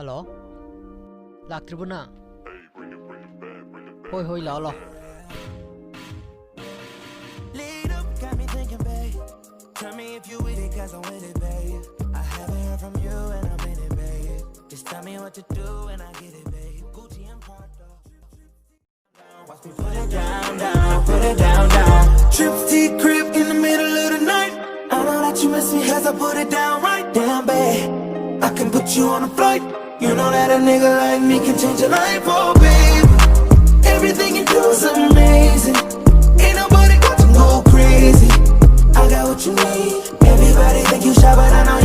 Alo, lạc tribuna. Hoi hoi lão lo. Tell me if you with it, cause I'm with it, babe. I haven't heard from you and I'm in it, babe. Just tell me what to do and I get it, babe. Gucci and Prada. Watch me put it down, down, put it down, down. Trip to crib in the middle of the night. I know that you miss me as I put it down right down, babe. I can put you on a flight. You know that a nigga like me can change your life, oh, babe. Everything you do is amazing. Ain't nobody got to go crazy. I got what you need. Everybody think you shy, but I know